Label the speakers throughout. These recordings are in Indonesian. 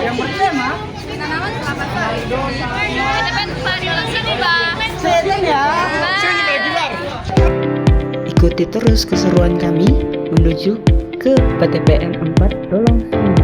Speaker 1: yang bertema
Speaker 2: tanaman kelapa sawit. Depan Dolo Sinumba.
Speaker 1: Seden ya.
Speaker 3: Ikuti terus keseruan kami menuju ke PTPN 4 Dolong Sinumba.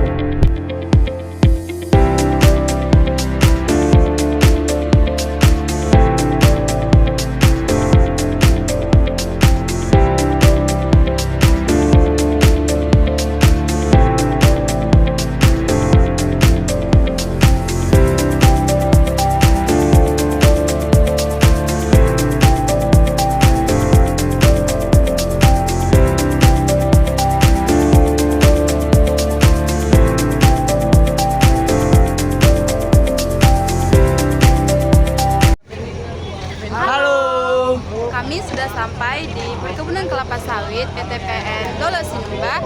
Speaker 2: Kami sudah sampai di perkebunan kelapa sawit PTPN Dolo Sinumba.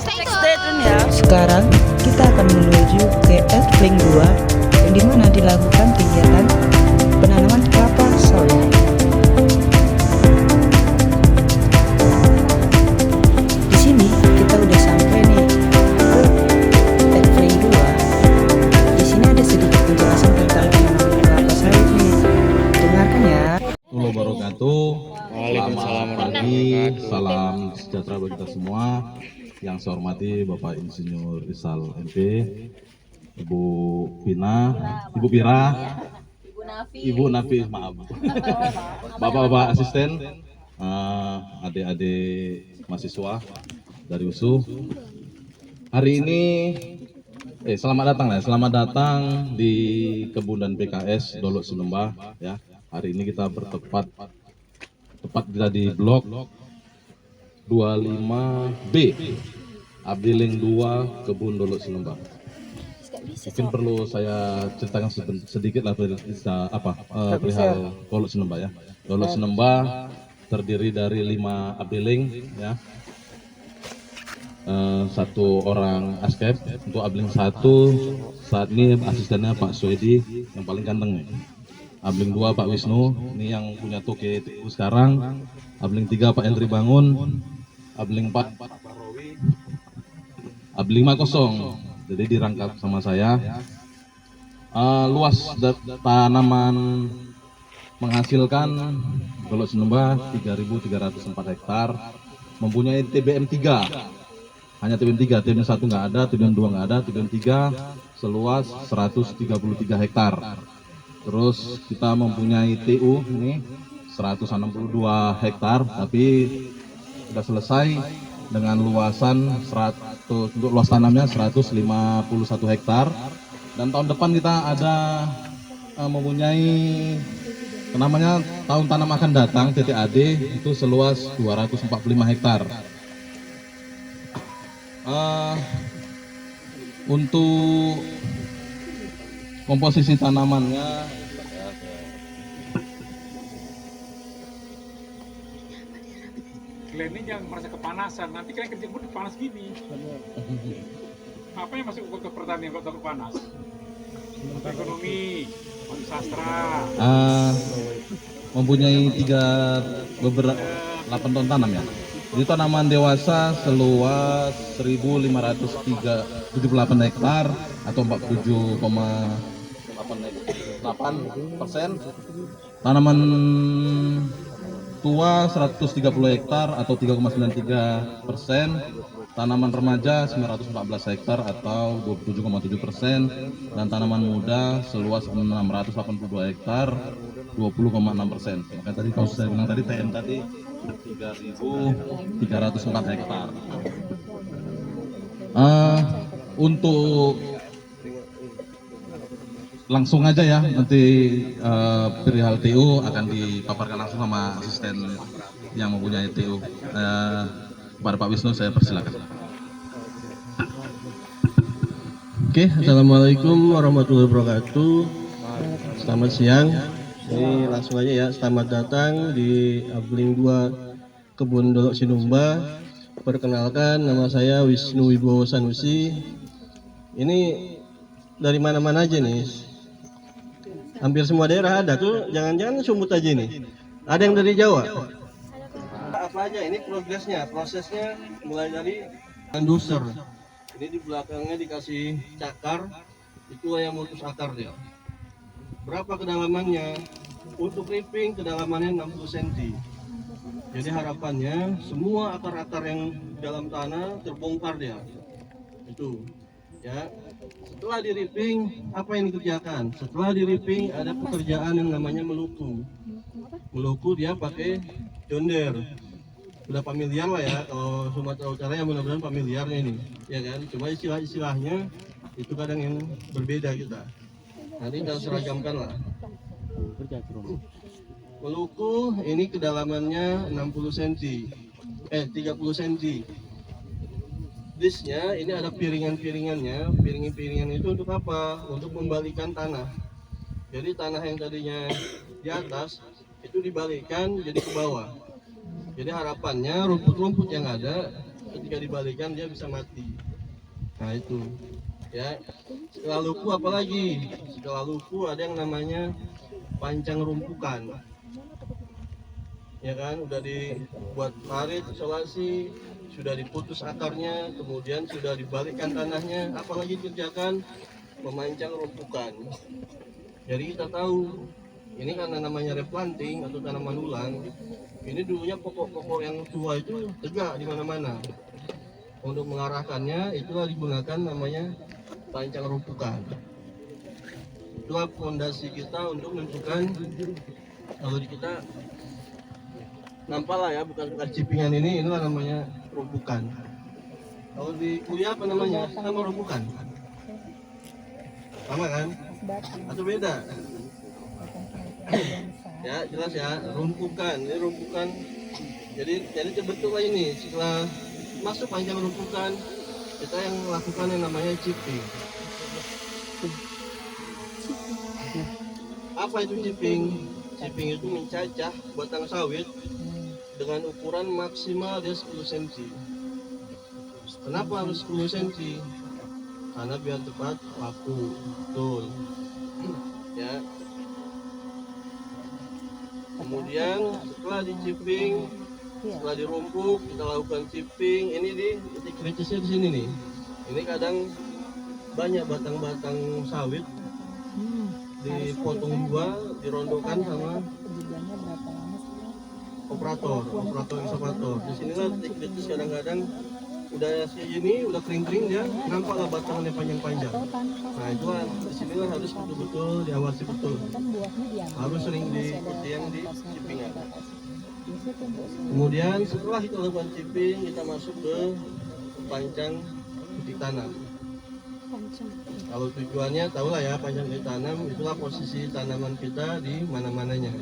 Speaker 2: Stay tune ya.
Speaker 3: Sekarang kita akan menuju ke Efling 2 yang dimana dilakukan kegiatan penanaman kelapa sawit. Di sini kita udah sampai nih ke Efling 2. Di sini ada sedikit penjelasan tentang penanaman kelapa sawit nih. Dengarkan ya.
Speaker 4: Wabarakatuh. Selamat pagi, salam sejahtera bagi kita semua. Yang saya hormati Bapak Insinyur Rizal MP, Ibu Pira, Ibu Nafi, maaf, Bapak-bapak asisten, adik-adik mahasiswa dari USU. Hari ini, selamat datang di Kebun dan PKS Dolo Sinumba ya. Hari ini kita tepat kita di blok 25B, Abdiling 2, Kebun Dolo Sinumba. Mungkin perlu saya ceritakan sedikit lah perihal Dolo Sinumba ya. Dolo Sinumba terdiri dari 5 Abdiling ya. Satu orang askep. Untuk Abdiling 1 saat ini asistennya Pak Swedi yang paling ganteng nih. Abling 2 Pak Wisnu, ini yang punya toke sekarang. Abling 3 Pak Henry Bangun. Abling 4 Pak Rowi. Abling 5 kosong, jadi dirangkap sama saya. Luas tanaman menghasilkan Dolo Sinumba 3.304 hektar. Mempunyai TBM 3. Hanya TBM 3, TBM 1 nggak ada, TBM 2 nggak ada, TBM 3 seluas 133 hektar. Terus kita mempunyai TU ini 162 hektar, tapi sudah selesai dengan luasan 100, untuk luas tanamnya 151 hektar. Dan tahun depan kita ada mempunyai namanya tahun tanam akan datang TTAD, itu seluas 245 hektar. Untuk komposisi tanamannya
Speaker 5: kalian ini jangan merasa kepanasan, nanti kalian kerja pun panas gini. Apa yang masuk ke pertanian kok takut panas? Ekonomi, sastra.
Speaker 4: Mempunyai 8 ton tanam ya. Jadi tanaman dewasa seluas 1.578 hektar atau 47,8%. Tanaman tua 130 hektar atau 3,93%. Tanaman remaja 914 hektar atau 27,7%. Dan tanaman muda seluas 682 hektar 20,6%. Maka tadi kalau saya bilang tadi TN tadi 3.304 hektar. Untuk langsung aja ya, nanti perihal TU akan dipaparkan langsung sama asisten yang mempunyai TU. Kepada Pak Wisnu saya persilakan.
Speaker 6: Oke, assalamualaikum warahmatullahi wabarakatuh. Selamat siang. Ini langsung aja ya, selamat datang di Abling 2 Kebun Dolo Sinumba. Perkenalkan, nama saya Wisnu Wibowo Sanusi. Ini dari mana-mana aja nih. Hampir semua daerah ada tuh, jangan-jangan Sumut aja nih. Ada yang dari Jawa? Apa aja ini prosesnya mulai dari induser. Ini di belakangnya dikasih cakar, itulah yang mutus akar dia. Berapa kedalamannya? Untuk ripping kedalamannya 60 cm. Jadi harapannya semua akar-akar yang di dalam tanah terbongkar dia. Itu ya. Setelah di ripping, apa yang dikerjakan? Setelah di ripping ada pekerjaan yang namanya meluku. Meluku dia pakai jonder. Udah familiar lah ya, kalau Sumatera Utara yang mudah-mudahan familiarnya ini, ya kan? Cuma istilah-istilahnya itu kadang yang berbeda kita. Nanti kita seragamkan lah. Meluku ini kedalamannya 60 cm, 30 cm. Disnya ini ada piringan-piringannya. Piringan-piringan itu untuk apa? Untuk membalikan tanah. Jadi tanah yang tadinya di atas itu dibalikan jadi ke bawah. Jadi harapannya rumput-rumput yang ada ketika dibalikan dia bisa mati. Nah itu ya. Setelah luku apalagi? Setelah luku ada yang namanya pancang rumpukan. Ya kan, udah dibuat parit isolasi, sudah diputus akarnya, kemudian sudah dibalikkan tanahnya, apalagi dikerjakan memancang rumpukan. Jadi kita tahu ini karena namanya replanting atau tanaman ulang, ini dulunya pokok-pokok yang tua itu tegak di mana-mana. Untuk mengarahkannya itulah digunakan namanya pancang rumpukan. Itulah fondasi kita untuk menentukan kalau di kita nampak lah ya, bukan cipingan inilah namanya rumpukan. Kalau di kuliah apa namanya? Sama rumpukan. Sama kan? Atau beda? Ya jelas ya, rumpukan. Ini rumpukan. Jadi terbentuk lah ini. Setelah masuk panjang rumpukan, kita yang melakukan yang namanya chipping. Apa itu chipping? Chipping itu mencacah batang sawit dengan ukuran maksimal dia 10 cm. Kenapa harus 10 cm? Karena biar cepat laku. Betul. Ya. Kemudian setelah di-chipping, setelah dirumpuk, kita lakukan chipping. Ini di titik kritisnya di sini nih. Ini kadang banyak batang-batang sawit dipotong dua, dirondokan sama operator ekskavator. Di sinilah titik kritis kadang-kadang udah segini, udah kering-kering dia, nampaklah batangnya panjang-panjang. Nah itulah di sinilah harus betul-betul diawasi betul. Harus sering diikuti yang di chippingan. Kemudian setelah kita lakukan chipping, kita masuk ke pancang titik tanam. Kalau tujuannya tahulah ya, pancang titik tanam itulah posisi tanaman kita di mana-mananya.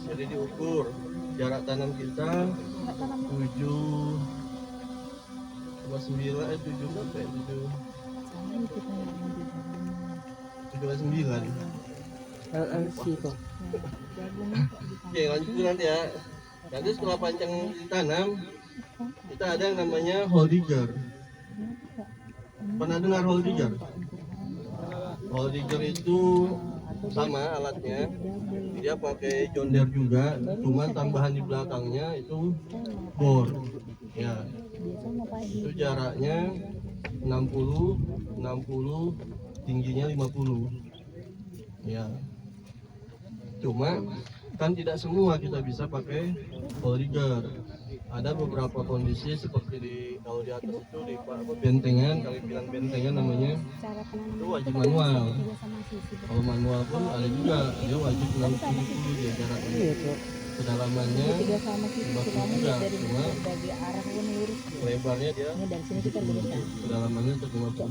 Speaker 6: Jadi diukur jarak tanam kita 7,9
Speaker 3: LLC kok.
Speaker 6: Oke, lanjut dulu nanti ya. Nanti setelah pancang ditanam, kita ada yang namanya hole digger. Pernah dengar hole digger? Hole digger itu sama alatnya, dia pakai jonder juga, cuma tambahan di belakangnya itu bor. Ya, itu jaraknya 60, tingginya 50. Ya. Cuma kan tidak semua kita bisa pakai hole digger. Ada beberapa kondisi seperti kalau di atas itu di bentengan, kali bilang bentengan namanya, itu wajib manual. Kalau manual pun ada juga, dia wajib 60 dia jaraknya. Kedalamannya 50 juga, cuma lebarnya dia kedalamannya 50.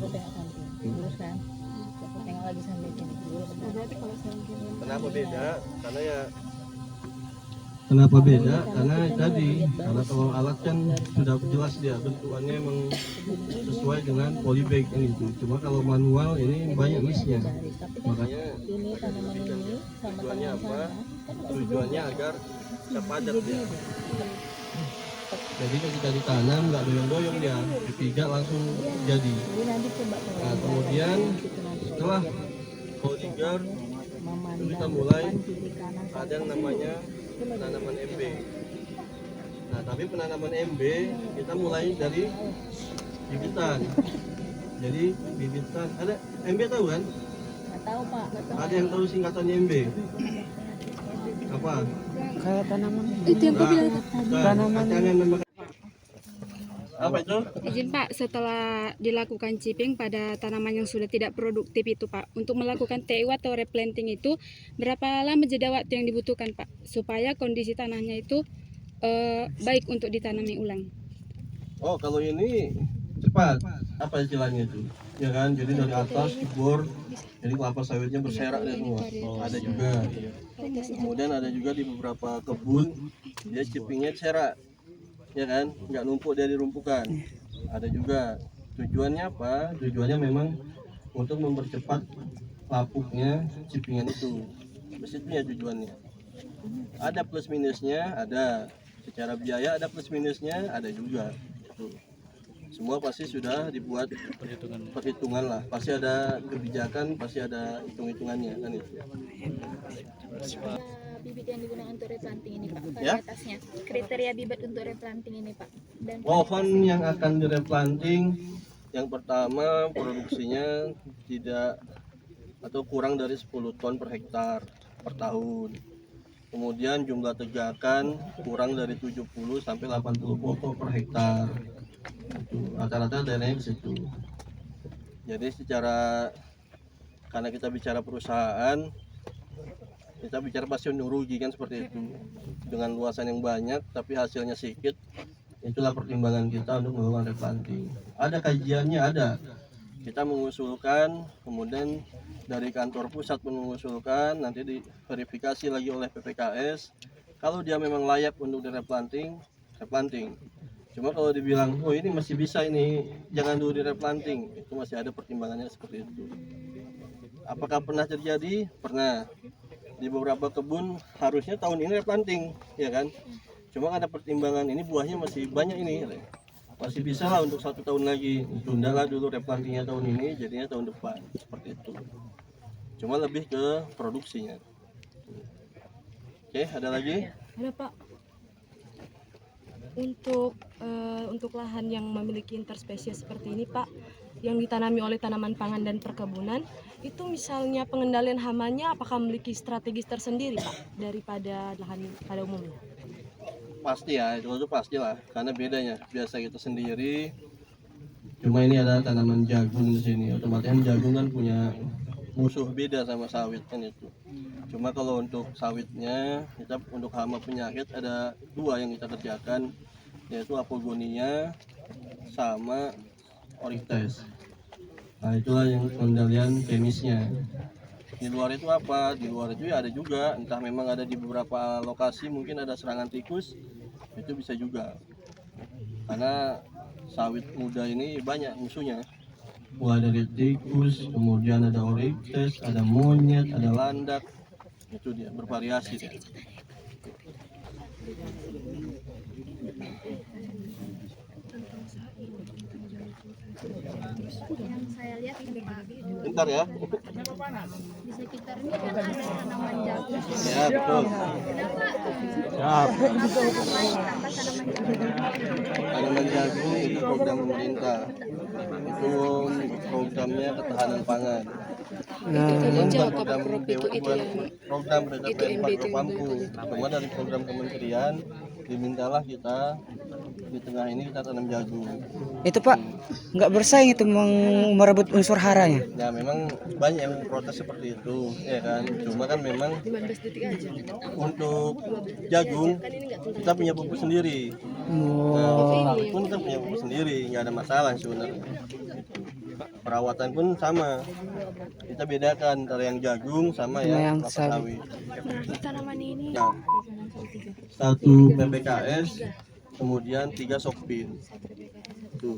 Speaker 6: Kenapa beda? Kenapa beda? Karena tadi, karena kalau alat kan sudah jelas dia bentukannya memang sesuai dengan polybag ini itu. Cuma kalau manual ini banyak missnya. Makanya tujuannya apa? Tujuannya agar bisa padat dia. Jadi ketika ditanam nggak doyong-doyong dia, dipijak langsung jadi. Nah kemudian setelah hole digger itu kita mulai ada yang namanya penanaman MB. Nah tapi penanaman MB kita mulai dari bibitan. Jadi bibitan ada MB tahu kan?
Speaker 1: Nggak tahu Pak.
Speaker 6: Ada yang tahu singkatannya MB? Apa?
Speaker 3: Kayak tanaman.
Speaker 2: Itu yang kau bilang.
Speaker 6: Tanaman. Apa itu?
Speaker 2: Izin Pak, setelah dilakukan chipping pada tanaman yang sudah tidak produktif itu Pak, untuk melakukan TU atau replanting itu berapa lama jeda waktu yang dibutuhkan Pak, supaya kondisi tanahnya itu baik untuk ditanami ulang?
Speaker 6: Oh, kalau ini cepat. Apa istilahnya itu? Ya kan, jadi dari atas dibor, jadi kelapa sawitnya berserak deh semua. Ada juga. Kemudian ada juga di beberapa kebun dia chippingnya serak. Ya kan, nggak numpuk dari rumpukan. Ada juga. Tujuannya apa? Tujuannya memang untuk mempercepat lapuknya chippingan itu. Itu ya tujuannya. Ada plus minusnya, ada. Secara biaya ada plus minusnya, ada juga. Itu. Semua pasti sudah dibuat perhitungan lah. Pasti ada kebijakan, pasti ada hitung-hitungannya kan itu.
Speaker 7: Bibit yang digunakan untuk replanting ini Pak,
Speaker 6: Ya?
Speaker 7: varietasnya, kriteria bibit untuk replanting ini Pak, dan
Speaker 6: Pohon yang akan direplanting yang pertama produksinya tidak atau kurang dari 10 ton per hektar per tahun. Kemudian jumlah tegakan kurang dari 70 sampai 80 pokok per hektar. Itu rata-rata daerahnya di situ. Jadi karena kita bicara perusahaan, kita bicara pasti untung rugi kan seperti itu. Dengan luasan yang banyak tapi hasilnya sedikit, itulah pertimbangan kita untuk melakukan replanting. Ada kajiannya, ada. Kita mengusulkan, kemudian dari kantor pusat pun mengusulkan, nanti diverifikasi lagi oleh PPKS. Kalau dia memang layak untuk direplanting, replanting. Cuma kalau dibilang, oh ini masih bisa ini, jangan dulu direplanting, itu masih ada pertimbangannya seperti itu. Apakah pernah terjadi? Pernah. Di beberapa kebun harusnya tahun ini replanting, ya kan? Cuma ada pertimbangan ini buahnya masih banyak ini, masih bisa lah untuk 1 tahun lagi. Tundalah dulu replantingnya tahun ini, jadinya tahun depan, seperti itu. Cuma lebih ke produksinya. Oke, ada lagi?
Speaker 8: Ada Pak. Untuk lahan yang memiliki interspesies seperti ini Pak, yang ditanami oleh tanaman pangan dan perkebunan, itu misalnya pengendalian hamanya apakah memiliki strategi tersendiri Pak daripada lahan pada umumnya?
Speaker 6: Pasti ya, itu pastilah, karena bedanya biasa kita sendiri. Cuma ini ada tanaman jagung di sini, otomatis jagung kan punya musuh beda sama sawit kan itu. Cuma kalau untuk sawitnya, kita untuk hama penyakit ada 2 yang kita kerjakan, yaitu apogonia sama orites. Nah itulah yang pengendalian kemisnya. Di luar itu apa? Di luar itu ya ada juga, entah memang ada di beberapa lokasi mungkin ada serangan tikus, itu bisa juga. Karena sawit muda ini banyak musuhnya. Mulai dari tikus, kemudian ada orites, ada monyet, ada landak. Itu dia, bervariasi dia.
Speaker 7: yang saya lihat ini Pak,
Speaker 6: Bentar ya.
Speaker 7: di sekitar ini kan ada tanaman jagung.
Speaker 6: Ya betul. Tanaman jagung itu program pemerintah. Itu programnya ketahanan pangan. Program PTPN Pak Pampu. Cuma dari program kementerian dimintalah kita di tengah ini kita tanam jagung.
Speaker 3: Itu Pak, nggak bersaing itu merebut unsur haranya.
Speaker 6: Ya memang banyak yang protes seperti itu, ya kan. Cuma kan memang untuk jagung kita punya pupuk sendiri. Nah, pun kita punya pupuk sendiri, nggak ada masalah sebenarnya. Perawatan pun sama. Kita bedakan antara yang jagung sama yang kelapa sawit.
Speaker 7: Tanaman ini
Speaker 6: Ya. 1 PPKS, kemudian 3 Sokpin. Tuh.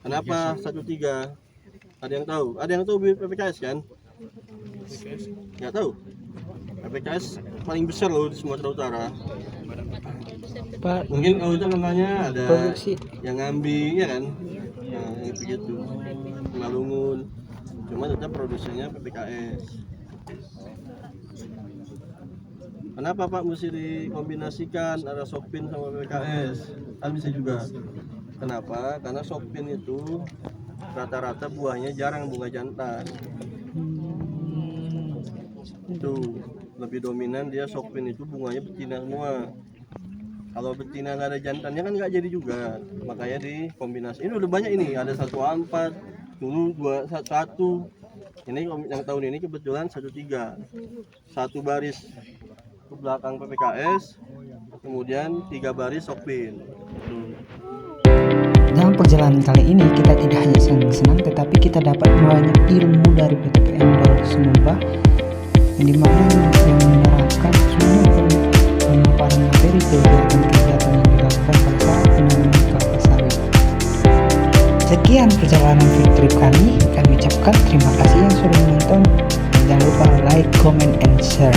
Speaker 6: Kenapa 1-3? Ada yang tahu? Ada yang tahu PPKS kan? Nggak tahu. PPKS paling besar loh di Sumatera Utara.
Speaker 3: Pak,
Speaker 6: Mungkin kalau itu namanya ada
Speaker 3: produksi.
Speaker 6: yang ngambil ya kan? Nah, yang begitu. Malungun. Cuma tetap produksinya PPKS. Kenapa Pak mesti dikombinasikan ada Sokpin sama PPKS? Kan bisa juga. Kenapa? Karena Sokpin itu rata-rata buahnya jarang bunga jantan. Itu lebih dominan dia Sokpin itu bunganya betina semua. Kalau betina nggak ada jantannya kan nggak jadi juga. Makanya di kombinasi ini udah banyak ini, ada 1A4, dulu 2A1. Ini yang tahun ini kebetulan 1A3. Satu baris ke belakang PPKS, kemudian 3 baris Sokpin.
Speaker 3: Dalam perjalanan kali ini kita tidak hanya senang-senang, tetapi kita dapat banyak ilmu dari PTPN Dolok Sumba, yang dimana yang menerapkan semua pemaparan materi kegiatan-kegiatan yang dilakukan pada saat penanaman kelapa sawit. Sekian perjalanan field trip kami ucapkan terima kasih yang sudah menonton. Jangan lupa like, comment, and share.